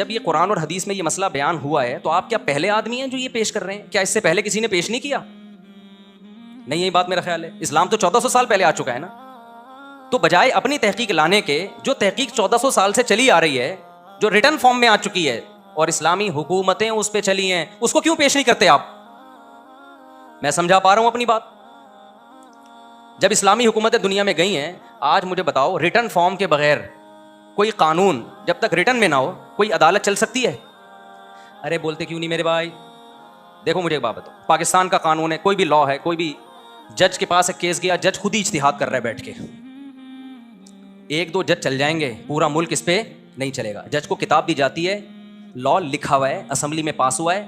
जब ये कुरान और हदीस में ये मसला बयान हुआ है तो आप क्या पहले आदमी हैं जो ये पेश कर रहे हैं? क्या इससे पहले किसी ने पेश नहीं किया? नहीं, यही बात मेरा ख्याल है। इस्लाम तो 1400 साल पहले आ चुका है ना। तो बजाय अपनी तहकीक लाने के, जो तहकीक 1400 साल से चली आ रही है, जो रिटर्न फॉर्म में आ चुकी है और इस्लामी हुकूमतें उस पर चली हैं, उसको क्यों पेश नहीं करते आप? मैं समझा पा रहा हूं अपनी बात? जब इस्लामी हुकूमतें दुनिया में गई हैं, आज मुझे बताओ, रिटर्न फॉर्म के बगैर कोई कानून जब तक रिटर्न में ना हो, कोई अदालत चल सकती है? अरे बोलते क्यों नहीं मेरे भाई? देखो मुझे एक बात बताओ, पाकिस्तान का कानून है, कोई भी लॉ है, कोई भी जज के पास एक केस गया, जज खुद ही इज्तिहाद कर रहा है बैठ के। एक दो जज चल जाएंगे, पूरा मुल्क इस पे नहीं चलेगा। जज को किताब दी जाती है, लॉ लिखा हुआ है, असेंबली में पास हुआ है,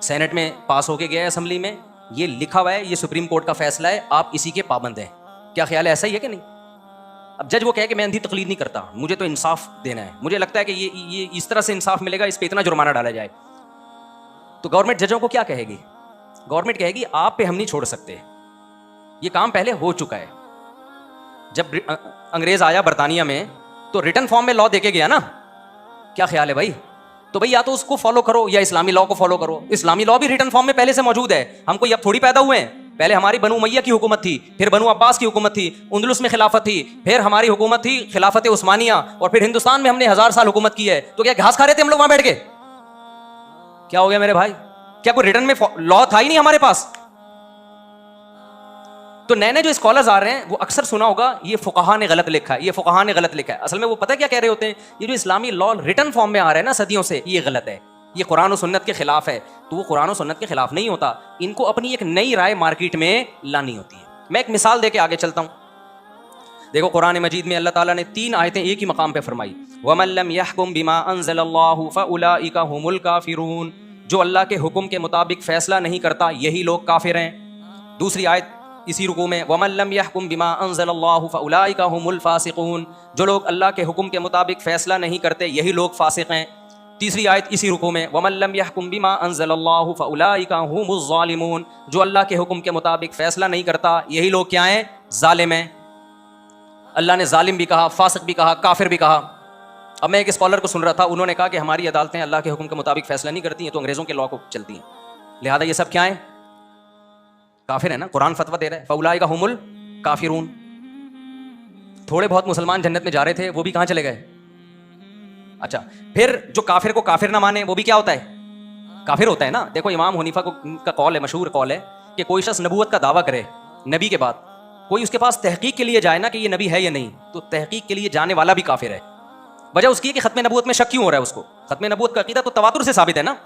सेनेट में पास होके गया है, असेंबली में ये लिखा हुआ है, ये सुप्रीम कोर्ट का फैसला है, आप इसी के पाबंद हैं। क्या ख्याल है, ऐसा ही है कि नहीं? अब जज वो कहे कि मैं अंधी तकलीद नहीं करता, मुझे तो इंसाफ देना है, मुझे लगता है कि ये इस तरह से इंसाफ मिलेगा, इस पे इतना जुर्माना डाला जाए, तो गवर्नमेंट जजों को क्या कहेगी? गवर्नमेंट कहेगी आप पे हम नहीं छोड़ सकते, ये काम पहले हो चुका है। जब अंग्रेज आया बरतानिया में तो रिटर्न फॉर्म में लॉ देके गया ना। क्या ख्याल है भाई? तो भाई या तो उसको फॉलो करो या इस्लामी लॉ को फॉलो करो। इस्लामी लॉ भी रिटर्न फॉर्म में पहले से मौजूद है, हम कोई अब थोड़ी पैदा हुए हैं। पहले हमारी बनु उमैया की हुकूमत थी, फिर बनु अब्बास की हुकूमत थी, उंदलुस में खिलाफत थी, फिर हमारी हुकूमत थी खिलाफत उस्मानिया, और फिर हिंदुस्तान में हमने 1000 साल हुकूमत की है। तो क्या घास खा रहे थे हम लोग वहां बैठ के? क्या हो गया मेरे भाई? क्या कोई रिटर्न में लॉ था ही नहीं हमारे पास? तो नए नए जो स्कॉलर्स आ रहे हैं, वो अक्सर सुना होगा ये फुकहा ने गलत लिखा है, ये फुकहा ने गलत लिखा है। असल में वो पता क्या कह रहे होते हैं, ये जो इस्लामी लॉ रिटर्न फॉर्म में आ रहा है ना सदियों से, ये गलत है, ये कुरान और सुन्नत के खिलाफ है। तो वो कुरान और सुन्नत के खिलाफ नहीं होता, इनको अपनी एक नई राय मार्केट में लानी होती है। मैं एक मिसाल देके आगे चलता हूं। देखो कुरान मजीद में अल्लाह ताला ने 3 आयतें एक ही मकाम पे फरमाई, वमन लम यहकुम बिमा अंज़लल्लाहु फउलाइका हुमुल काफिरून, जो अल्लाह के हुक्म के मुताबिक फैसला नहीं करता यही लोग काफिर हैं। दूसरी आयत इसी रुकू में, वमन लम यहकुम बिमा अंज़लल्लाहु फउलाइका हुमुल फासिकून, जो लोग अल्लाह के हुक्म के मुताबिक फैसला नहीं करते यही लोग फासिक हैं। तीसरी आयत इसी रुकू में, वमन लम यहकुम बिमा अंज़लल्लाहु फउलाइका हुमुज़ ज़ालिमून, जो अल्लाह के हुक्म के मुताबिक फैसला नहीं करता यही लोग क्या हैं? जालिम हैं। अल्लाह ने जालिम भी कहा, फासिक भी कहा, काफिर भी कहा। अब मैं एक स्कॉलर को सुन रहा था, उन्होंने कहा कि हमारी अदालतें अल्लाह के हुक्म के मुताबिक फैसला नहीं करती हैं, तो अंग्रेजों के लॉ को चलती हैं, लिहाजा ये सब क्या है? काफिर है ना। कुरान फतवा दे रहा है फउलाइका हुमुल काफिरून। थोड़े बहुत मुसलमान जन्नत में जा रहे थे, वो भी कहां चले गए? अच्छा, फिर जो काफिर को काफिर ना माने वो भी क्या होता है? काफिर होता है ना। देखो इमाम हनीफा का कौल है, मशहूर कौल है कि कोई शख्स नबूवत का दावा करे नबी के बाद, कोई उसके पास तहकीक के लिए जाए ना कि ये नबी है या नहीं, तो तहकीक के लिए जाने वाला भी काफिर है। वजह उसकी है कि खत्म नबूवत में शक क्यों हो रहा है उसको? खत्म नबूवत का अकीदा तो तवातुर से साबित है ना।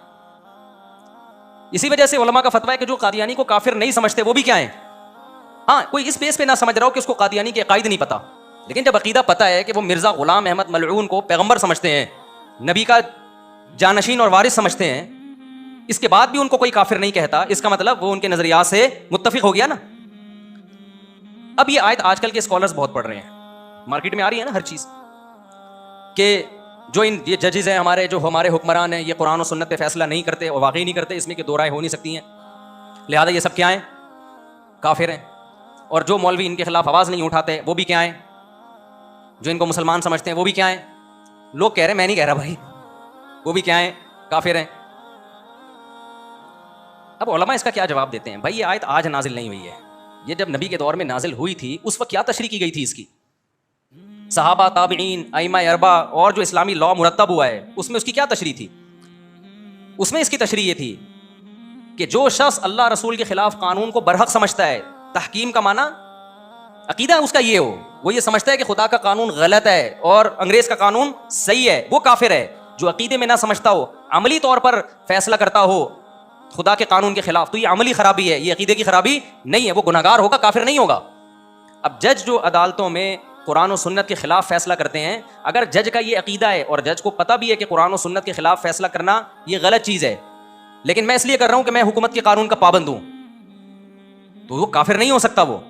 इसी वजह से उलमा का फतवा है कि जो कादियानी को काफिर नहीं समझते वो भी क्या है? हाँ, कोई इस बेस पे ना समझ रहा हो कि उसको कादियानी के अकायद नहीं पता, लेकिन जब अकीदा पता है कि वो मिर्जा गुलाम अहमद मलऊन को पैगंबर समझते हैं, नबी का जानशीन और वारिस समझते हैं, इसके बाद भी उनको कोई काफिर नहीं कहता, इसका मतलब वो उनके नजरिया से मुत्तफिक हो गया ना। अब ये आयत आजकल के स्कॉलर्स बहुत पढ़ रहे हैं, मार्केट में आ रही है ना हर चीज, कि जो ये जजेस हैं हमारे, जो हमारे हुक्मरान हैं, ये कुरान और सुन्नत पे फैसला नहीं करते और वाकई नहीं करते, इसमें कि दो राय हो नहीं सकती हैं, लिहाजा ये सब क्या हैं? काफिर हैं। और जो मौलवी इनके खिलाफ आवाज़ नहीं उठाते वो भी क्या हैं? जो इनको मुसलमान समझते हैं वो भी क्या हैं? लोग कह रहे हैं, मैं नहीं कह रहा भाई, वो भी क्या हैं? काफिर हैं। अब उलमा इसका क्या जवाब देते हैं? भाई ये आयत आज नाजिल नहीं हुई है, ये जब नबी के दौर में नाजिल हुई थी उस वक्त क्या तशरीह की गई थी इसकी? सहाबा, ताबिईन, अइम्मा अरबा और जो इस्लामी लॉ मुरतब हुआ है उसमें उसकी क्या तशरीह थी? उसमें इसकी तशरीह ये थी कि जो शख्स अल्लाह रसूल के खिलाफ कानून को बरहक समझता है, तहकीम का माना अकीदा उसका ये हो, वो ये समझता है कि खुदा का कानून गलत है और अंग्रेज का कानून सही है, वो काफिर है। जो अकीदे में ना समझता हो, अमली तौर पर फैसला करता हो खुदा के कानून के खिलाफ, तो ये अमली खराबी है, ये अकीदे की खराबी नहीं है, वो गुनहगार होगा, काफिर नहीं होगा। अब जज जो अदालतों में कुरान और सुन्नत के खिलाफ फैसला करते हैं, अगर जज का ये अकीदा है और जज को पता भी है कि कुरान और सुन्नत के खिलाफ फैसला करना ये गलत चीज है, लेकिन मैं इसलिए कर रहा हूं कि मैं हुकूमत के कानून का पाबंद हूं, तो वो काफिर नहीं हो सकता वो,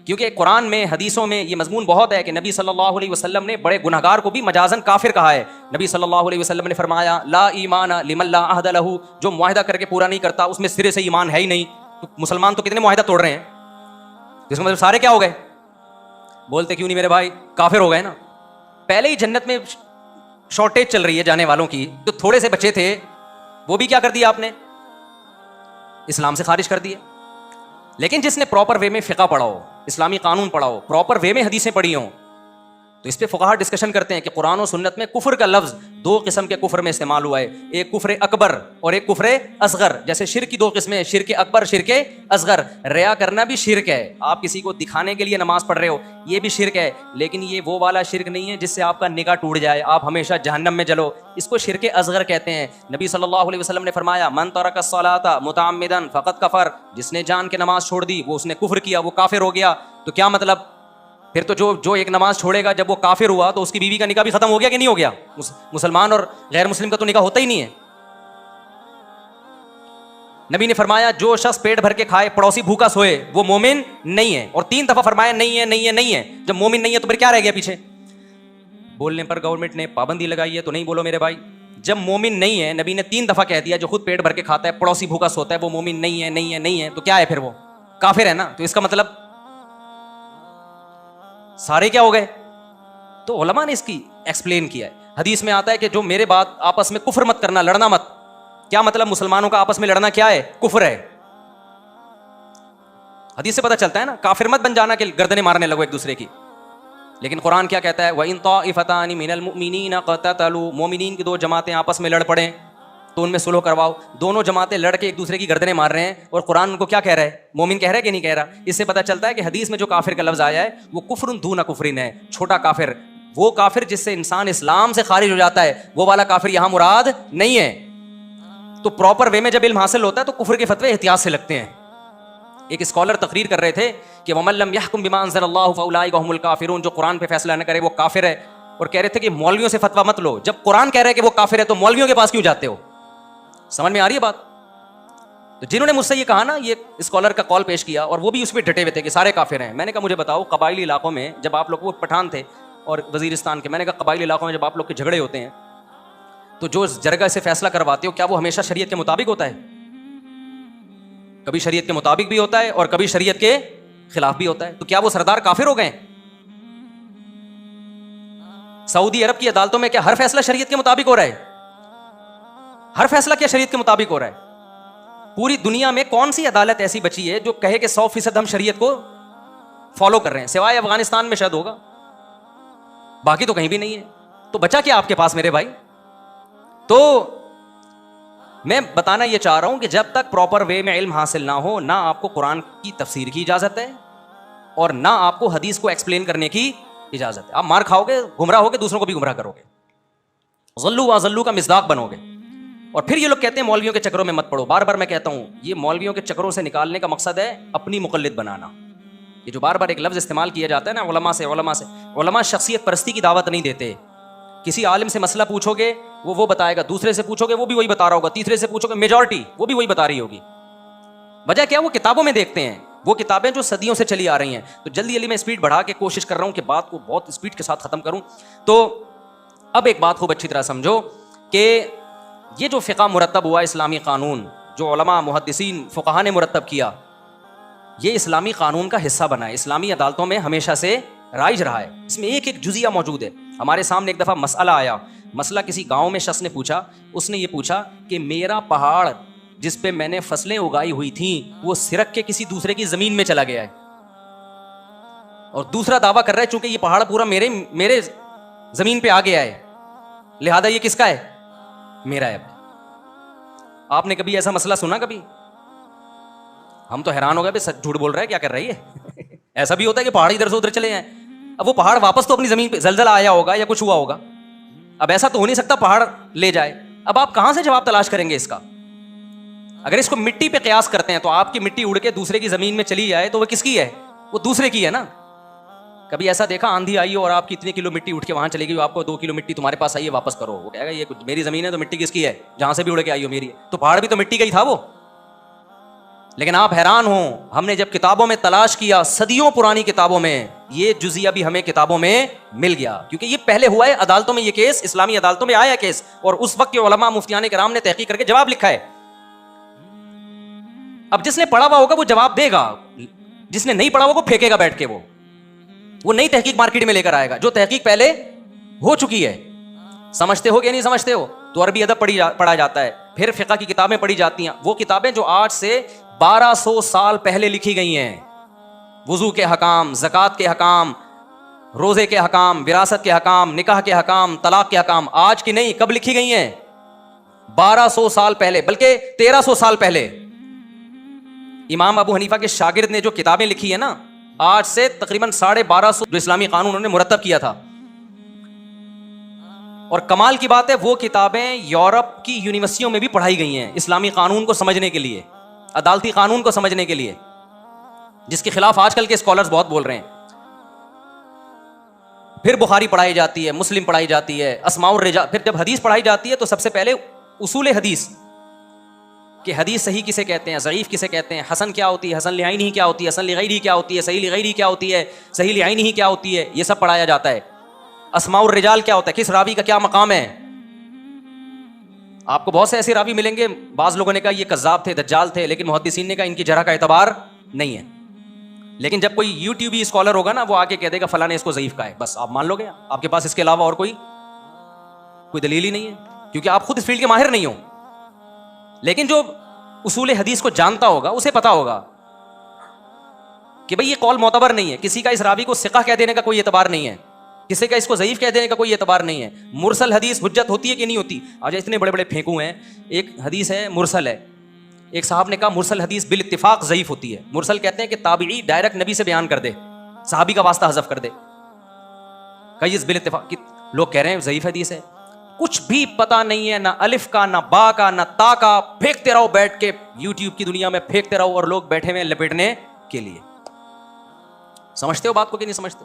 क्योंकि कुरान में, हदीसों में ये मजमून बहुत है कि नबी सल्लल्लाहु अलैहि वसल्लम ने बड़े गुनहगार को भी मजाजन काफिर कहा है। नबी सल्लल्लाहु अलैहि वसल्लम ने फरमाया, ला ईमान लिमन ला अहद लहू, जो मुआहिदा करके पूरा नहीं करता उसमें सिरे से ईमान है ही नहीं। तो मुसलमान तो कितने मुआहिदा तोड़ रहे हैं, जिसका मतलब सारे क्या हो गए? बोलते क्यों नहीं मेरे भाई? काफिर हो गए ना। पहले ही जन्नत में शॉर्टेज चल रही है जाने वालों की, जो थोड़े से बच्चे थे वो भी क्या कर दिया आपने, इस्लाम से खारिज कर दिए। लेकिन जिसने प्रॉपर वे में फ़िक़्ह पढ़ा हो, इस्लामी कानून पढ़ा हो, प्रॉपर वे में हदीसें पढ़ी हों, तो इस पे फ़ुक़हा डिस्कशन करते हैं कि कुरान और सुन्नत में कुफ्र का लफ्ज़ दो किस्म के कुफ्र में इस्तेमाल हुआ है, एक कुफ्र अकबर और एक कुफ्र असगर। जैसे शिर्क की दो किस्में, शिर्क अकबर, शिर्क असगर। रिया करना भी शिर्क है, आप किसी को दिखाने के लिए नमाज पढ़ रहे हो, ये भी शिर्क है, लेकिन ये वो वाला शिर्क नहीं है जिससे आपका निगाह टूट जाए, आप हमेशा जहन्नम में जलो, इसको शिर्क असगर कहते हैं। नबी सल्लल्लाहु अलैहि वसल्लम ने फरमाया, मन तरका सलाता मुतअम्मिदन फ़क़द कफ़र, जिसने जान के नमाज छोड़ दी वो उसने कुफ्र किया, वो काफिर हो गया। तो क्या मतलब, फिर तो जो एक नमाज छोड़ेगा जब वो काफिर हुआ तो उसकी बीवी का निकाह भी खत्म हो गया कि नहीं हो गया? मुसलमान और गैर मुस्लिम का तो निकाह होता ही नहीं है। नबी ने फरमाया, जो शख्स पेट भर के खाए पड़ोसी भूखा सोए वो मोमिन नहीं है, और 3 दफा फरमाया नहीं है नहीं है नहीं है। जब मोमिन नहीं है तो फिर क्या रह गया पीछे? बोलने पर गवर्नमेंट ने पाबंदी लगाई है तो नहीं बोलो मेरे भाई। जब मोमिन नहीं है, नबी ने 3 दफा कह दिया, जो खुद पेट भर के खाता है पड़ोसी भूखा सोता है वो मोमिन नहीं है नहीं है नहीं है, तो क्या है फिर? वो काफिर है ना। तो इसका मतलब सारे क्या हो गए? तो उलमा ने इसकी एक्सप्लेन किया है। हदीस में आता है कि जो मेरे बाद आपस में कुफ्र मत करना, लड़ना मत। क्या मतलब? मुसलमानों का आपस में लड़ना क्या है? कुफ्र है। हदीस से पता चलता है ना, काफिर मत बन जाना कि गर्दनें मारने लगो एक दूसरे की। लेकिन कुरान क्या कहता है? वइन ताइफतानि मिनल मुमिनीन क़ततलू, मोमिनीन की 2 जमातें आपस में लड़ पड़े तो उनमें सुलह करवाओ। दोनों जमातें लड़ के एक दूसरे की गर्दनें मार रहे हैं और कुरान उनको क्या कह रहा है? मोमिन कह रहा है कि नहीं कह रहा? इससे पता चलता है कि हदीस में जो काफिर का लफ्ज आया है वो कुफ्रुन दूना कुफ्रिन है, छोटा काफिर। वो काफिर जिससे इंसान इस्लाम से खारिज हो जाता है, वो वाला काफिर यहां मुराद नहीं है। तो प्रॉपर वे में जब इल्म हासिल होता है तो कुफ्र के फतवे एहतियात से लगते हैं। एक स्कॉलर तकरीर कर रहे थे कि वमन लम यहकुम बिमा अंज़लल्लाहु फउलाइका हुमुल काफिरून, जो कुरान पे फैसला न करे वो काफिर है। और कह रहे थे कि मौलवियों से फतवा मत लो, जब कुरान कह रहे हैं कि वो काफिर है तो मौलवियों के पास क्यों जाते हो? समझ में आ रही है बात? तो जिन्होंने मुझसे ये कहा ना, ये स्कॉलर का कॉल पेश किया और वो भी उसमें डटे हुए थे कि सारे काफिर हैं। मैंने कहा मुझे बताओ, कबाइली इलाकों में जब आप लोग, वो पठान थे और वजीरिस्तान के, मैंने कहा कबाइली इलाकों में जब आप लोग के झगड़े होते हैं तो जो जरगा से फैसला करवाते हो, क्या वो हमेशा शरीयत के मुताबिक होता है? कभी शरीयत के मुताबिक भी होता है और कभी शरीयत के खिलाफ भी होता है। तो क्या वो सरदार काफिर हो गए? सऊदी अरब की अदालतों में क्या हर फैसला शरीयत के मुताबिक हो रहा है? हर फैसला क्या शरीयत के मुताबिक हो रहा है? पूरी दुनिया में कौन सी अदालत ऐसी बची है जो कहे कि 100% हम शरीयत को फॉलो कर रहे हैं? सिवाय अफगानिस्तान में शायद होगा, बाकी तो कहीं भी नहीं है। तो बचा क्या आपके पास मेरे भाई? तो मैं बताना यह चाह रहा हूं कि जब तक प्रॉपर वे में इल्म हासिल ना हो, ना आपको कुरान की तफसीर की इजाजत है और ना आपको हदीस को एक्सप्लेन करने की इजाजत है। आप मार खाओगे, गुमराह होगे, दूसरों को भी गुमराह करोगे, ज़ल्लू व ज़ल्लू का मिज़दाक बनोगे। और फिर ये लोग कहते हैं मौलवियों के चक्करों में मत पड़ो। बार बार मैं कहता हूं, ये मौलवियों के चक्करों से निकालने का मकसद है अपनी मुक़ल्लिद बनाना। ये जो बार बार एक लफ्ज़ इस्तेमाल किया जाता है ना, उलमा से, उलमा शख्सियत परस्ती की दावत नहीं देते। किसी आलिम से मसला पूछोगे वो बताएगा, दूसरे से पूछोगे वो भी वही बता रहा होगा, तीसरे से पूछोगे मेजॉरिटी वो भी वही बता रही होगी। वजह क्या? वो किताबों में देखते हैं, वो किताबें जो सदियों से चली आ रही हैं। तो जल्दी जल्दी मैं स्पीड बढ़ा के कोशिश कर रहा हूं कि बात को बहुत स्पीड के साथ ख़त्म करूं। तो अब एक बात खूब अच्छी तरह समझो कि ये जो फ़िक़्ह मुरतब हुआ, इस्लामी कानून जो उलमा मुहद्दिसीन फ़ुक़हा ने मुरतब किया, ये इस्लामी कानून का हिस्सा बना है, इस्लामी अदालतों में हमेशा से राइज रहा है। इसमें एक एक जुज़िया मौजूद है। हमारे सामने एक दफ़ा मसला आया, मसला किसी गांव में शख्स ने पूछा। उसने ये पूछा कि मेरा पहाड़ जिस पे मैंने फसलें उगाई हुई थी वो सिरक के किसी दूसरे की ज़मीन में चला गया है, और दूसरा दावा कर रहा है चूंकि ये पहाड़ पूरा मेरे ज़मीन पे आ गया है, लिहाजा ये किसका है? मेरा है। आपने कभी ऐसा मसला सुना? कभी? हम तो हैरान हो गए, सच झूठ बोल रहा है, क्या कर रही है? ऐसा भी होता है कि पहाड़ इधर से उधर चले जाएं। अब वो पहाड़ वापस तो अपनी जमीन पे, जलजला आया होगा या कुछ हुआ होगा, अब ऐसा तो हो नहीं सकता पहाड़ ले जाए। अब आप कहां से जवाब तलाश करेंगे इसका? अगर इसको मिट्टी पे कयास करते हैं तो आपकी मिट्टी उड़ के दूसरे की जमीन में चली जाए तो वो किसकी है? वो दूसरे की है ना। कभी ऐसा देखा आंधी आई हो और आपकी इतने किलो मिट्टी उठ के वहां चली गई, आपको 2 किलो मिट्टी तुम्हारे पास आई है, वापस करो, वो कहेगा ये कुछ मेरी जमीन है तो मिट्टी किसकी है? जहां से भी उड़ के आई हो मेरी है। तो पहाड़ भी तो मिट्टी का ही था वो। लेकिन आप हैरान हो, हमने जब किताबों में तलाश किया, सदियों पुरानी किताबों में, ये जुजिया भी हमें किताबों में मिल गया, क्योंकि ये पहले हुआ है अदालतों में, ये केस इस्लामी अदालतों में आया केस, और उस वक्त के उलमा मुफ्तियान किराम ने तहकीक करके जवाब लिखा है। अब जिसने पढ़ा हुआ होगा वो जवाब देगा, जिसने नहीं पढ़ा होगा वो फेंकेगा बैठ के, वो नई तहकीक मार्केट में लेकर आएगा जो तहकीक पहले हो चुकी है। समझते हो कि नहीं समझते हो? तो अरबी अदब पढ़ा जाता है, फिर फिक़ह की किताबें पढ़ी जाती हैं, वो किताबें जो आज से 1200 साल पहले लिखी गई हैं। वुजू के हकाम, ज़कात के हकाम, रोजे के हकाम, विरासत के हकाम, निकाह के हकाम, तलाक के हकाम, आज की नहीं, कब लिखी गई हैं? 1200 साल पहले, बल्कि 1300 साल पहले। इमाम अबू हनीफा के शागिर्द ने जो किताबें लिखी है ना, आज से तकरीबन 1250 जो इस्लामी कानून उन्होंने मुरतब किया था। और कमाल की बात है, वो किताबें यूरोप की यूनिवर्सिटियों में भी पढ़ाई गई हैं इस्लामी कानून को समझने के लिए, अदालती कानून को समझने के लिए, जिसके खिलाफ आजकल के स्कॉलर्स बहुत बोल रहे हैं। फिर बुखारी पढ़ाई जाती है, मुस्लिम पढ़ाई जाती है, अस्माउर रिजाल। फिर जब हदीस पढ़ाई जाती है तो सबसे पहले उसूल हदीस कि हदीस सही किसे कहते हैं, ज़ईफ़ किसे कहते हैं, हसन क्या होती है, हसन लिआइनी क्या होती है, हसन लिगैरी क्या होती है, सही लिगैरी क्या होती है, सही लिआइनी क्या होती है, ये सब पढ़ाया जाता है। अस्माउर रिजाल क्या होता है, किस रावी का क्या मकाम है। आपको बहुत से ऐसे रावी मिलेंगे, बाज़ लोगों ने कहा ये कज़्ज़ाब थे, दज्जाल थे, लेकिन मुहद्दिसीन ने कहा इनकी जरह का एतबार नहीं है। लेकिन जब कोई यूट्यूबी स्कॉलर होगा ना, वो आके कह देगा फलां ने इसको ज़ईफ़ कहा है, बस आप मान लोगे। आपके पास इसके अलावा और कोई दलील ही नहीं है, क्योंकि आप खुद इस फील्ड के माहिर नहीं हो। लेकिन जो उसूल हदीस को जानता होगा उसे पता होगा कि भाई ये कौल मोतबर नहीं है, किसी का इस रावी को सिक़ा कह देने का कोई एतबार नहीं है, किसी का इसको ज़ईफ़ कह देने का कोई एतबार नहीं है। मुरसल हदीस हुज्जत होती है कि नहीं होती? आज इतने बड़े बड़े फेंकू हैं, एक हदीस है मुरसल है, एक साहब ने कहा मुरसल हदीस बिल इत्तिफाक ज़ईफ़ होती है। मुरसल कहते हैं कि ताबीई डायरेक्ट नबी से बयान कर दे, सहाबी का वास्ता हज़फ कर दे, कई बिल इत्तिफाक। लोग कह रहे हैं ज़ईफ़ हदीस है, कुछ भी पता नहीं है, ना अलिफ का, ना बा का, ना ता का, फेंकते रहो बैठ के, यूट्यूब की दुनिया में फेंकते रहो, और लोग बैठे हुए लपेटने के लिए। समझते हो बात को कि नहीं समझते?